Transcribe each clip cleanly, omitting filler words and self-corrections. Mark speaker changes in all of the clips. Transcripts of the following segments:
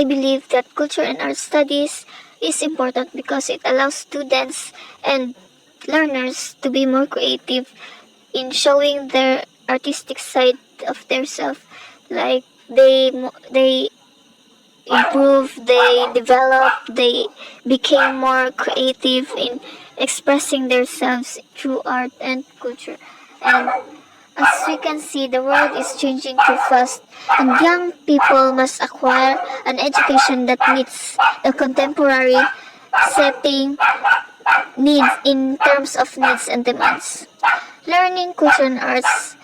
Speaker 1: I believe that culture and art studies is important because it allows students and learners to be more creative in showing their artistic side of their self. Like they improve, they develop, they became more creative in expressing themselves through art and culture. And as we can see, the world is changing too fast, and young people must acquire an education that meets the contemporary setting needs in terms of needs and demands. Learning culture and arts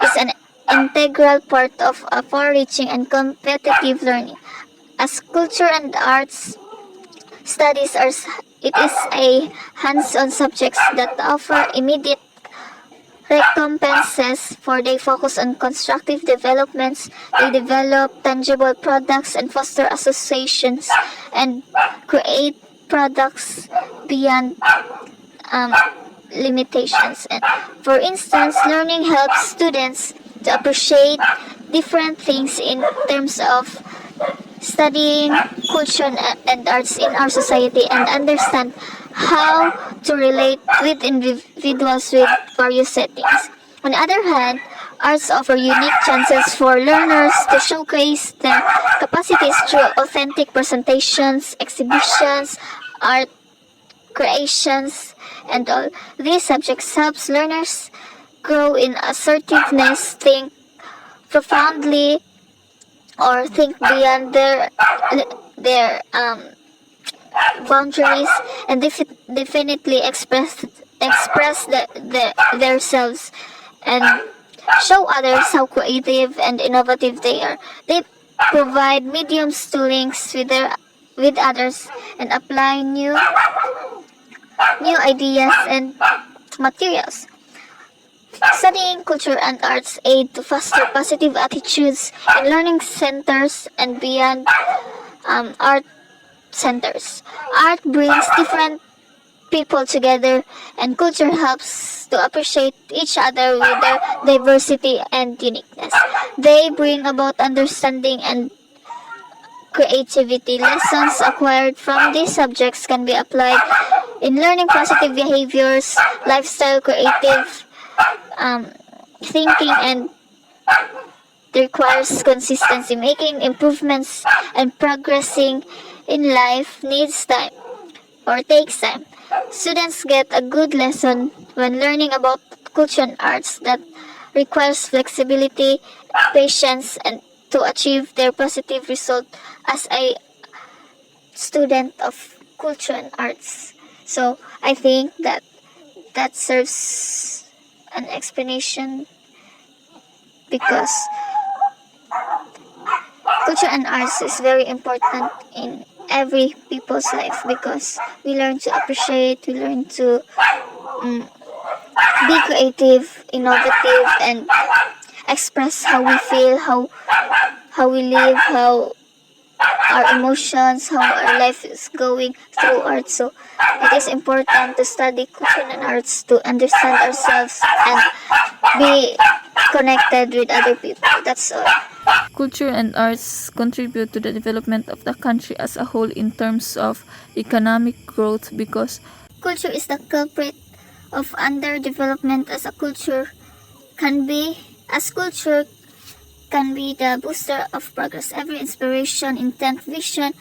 Speaker 1: is an integral part of a far-reaching and competitive learning. As culture and arts studies are, it is a hands-on subjects that offer immediate recompenses for they focus on constructive developments, they develop tangible products and foster associations and create products beyond um, limitations. And for instance, learning helps students to appreciate different things in terms of studying culture and arts in our society and understand how to relate with individuals with various settings. On the other hand, arts offer unique chances for learners to showcase their capacities through authentic presentations, exhibitions, art creations, and all. These subjects helps learners grow in assertiveness, think profoundly, or think beyond their boundaries, and definitely express their selves and show others how creative and innovative they are. They provide mediums to links with others and apply new ideas and materials. Studying culture and arts aid to foster positive attitudes in learning centers and beyond art centers. Art brings different people together, and culture helps to appreciate each other with their diversity and uniqueness. They bring about understanding and creativity. Lessons acquired from these subjects can be applied in learning positive behaviors, lifestyle, creative thinking, and requires consistency. Making improvements and progressing in life needs time or takes time. Students get a good lesson when learning about culture and arts that requires flexibility, patience, and to achieve their positive result as a student of culture and arts. So I think that serves an explanation because culture and arts is very important in every people's life because we learn to appreciate, we learn to be creative, innovative, and express how we feel, how we live, how our emotions, how our life is going through art. So it is important to study culture and arts to understand ourselves and be connected with other people. That's all.
Speaker 2: Culture and arts contribute to the development of the country as a whole in terms of economic growth because
Speaker 1: Culture is the culprit of underdevelopment as culture can be the booster of progress. Every inspiration, intent, vision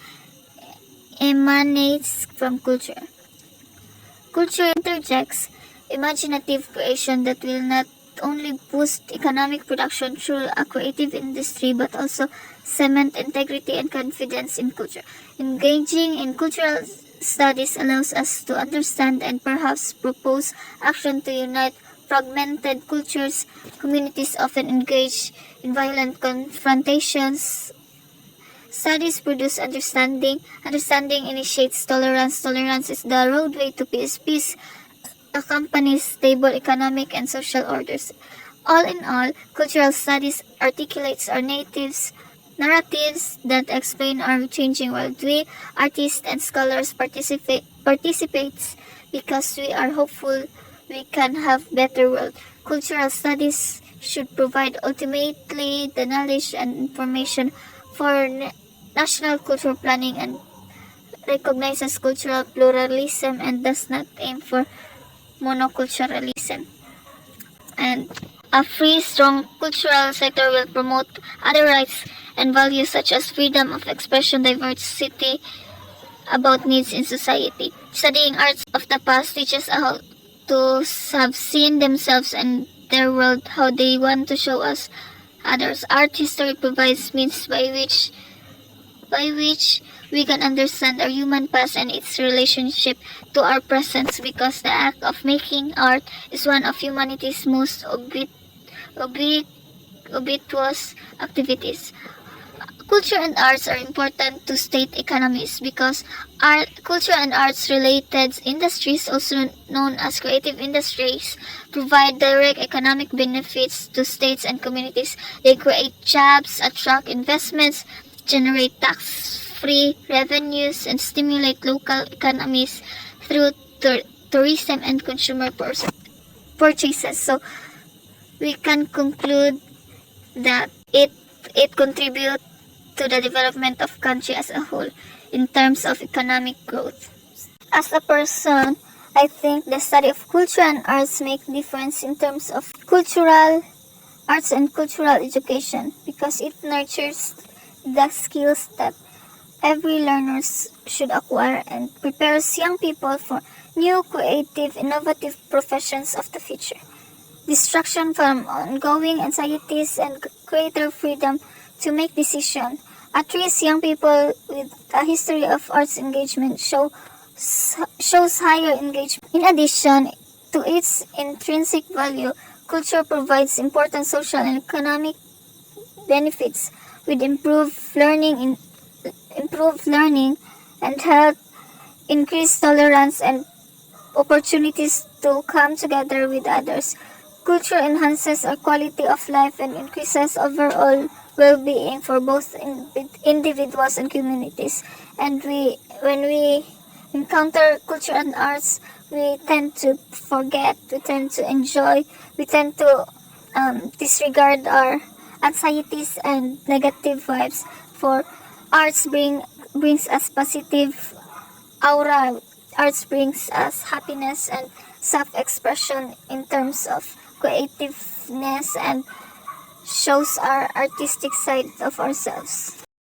Speaker 1: emanates from culture. Culture interjects imaginative creation that will not only boost economic production through a creative industry but also cement integrity and confidence in culture. Engaging in cultural studies allows us to understand and perhaps propose action to unite fragmented cultures. Communities often engage in violent confrontations. Studies produce understanding. Understanding initiates tolerance. Tolerance is the roadway to peace. Peace accompanies stable economic and social orders. All in all, cultural studies articulates our narratives that explain our changing world. We, artists and scholars, participates because we are hopeful we can have better world. Cultural studies should provide ultimately the knowledge and information for national cultural planning and recognizes cultural pluralism and does not aim for monoculturalism. And a free, strong cultural sector will promote other rights and values such as freedom of expression, diversity, about needs in society. Studying arts of the past teaches how to have seen themselves and their world, how they want to show us others. Art history provides means by which we can understand our human past and its relationship to our present, because the act of making art is one of humanity's most ubiquitous activities. Culture and arts are important to state economies because culture and arts related industries, also known as creative industries, provide direct economic benefits to states and communities. They create jobs, attract investments, generate tax-free revenues, and stimulate local economies through tourism and consumer purchases. So we can conclude that it contributes to the development of country as a whole in terms of economic growth. As a person, I think the study of culture and arts make difference in terms of cultural arts and cultural education because it nurtures the skills that every learner should acquire and prepares young people for new creative innovative professions of the future. Distraction from ongoing anxieties and greater freedom to make decisions. At least young people with a history of arts engagement shows higher engagement. In addition to its intrinsic value, culture provides important social and economic benefits with improved learning and health, increased tolerance and opportunities to come together with others. Culture enhances our quality of life and increases overall well-being for both individuals and communities. And when we encounter culture and arts, we tend to forget, we tend to enjoy, we tend to disregard our anxieties and negative vibes. For arts brings us positive aura. Arts brings us happiness and self-expression in terms of creativeness and shows our artistic side of ourselves.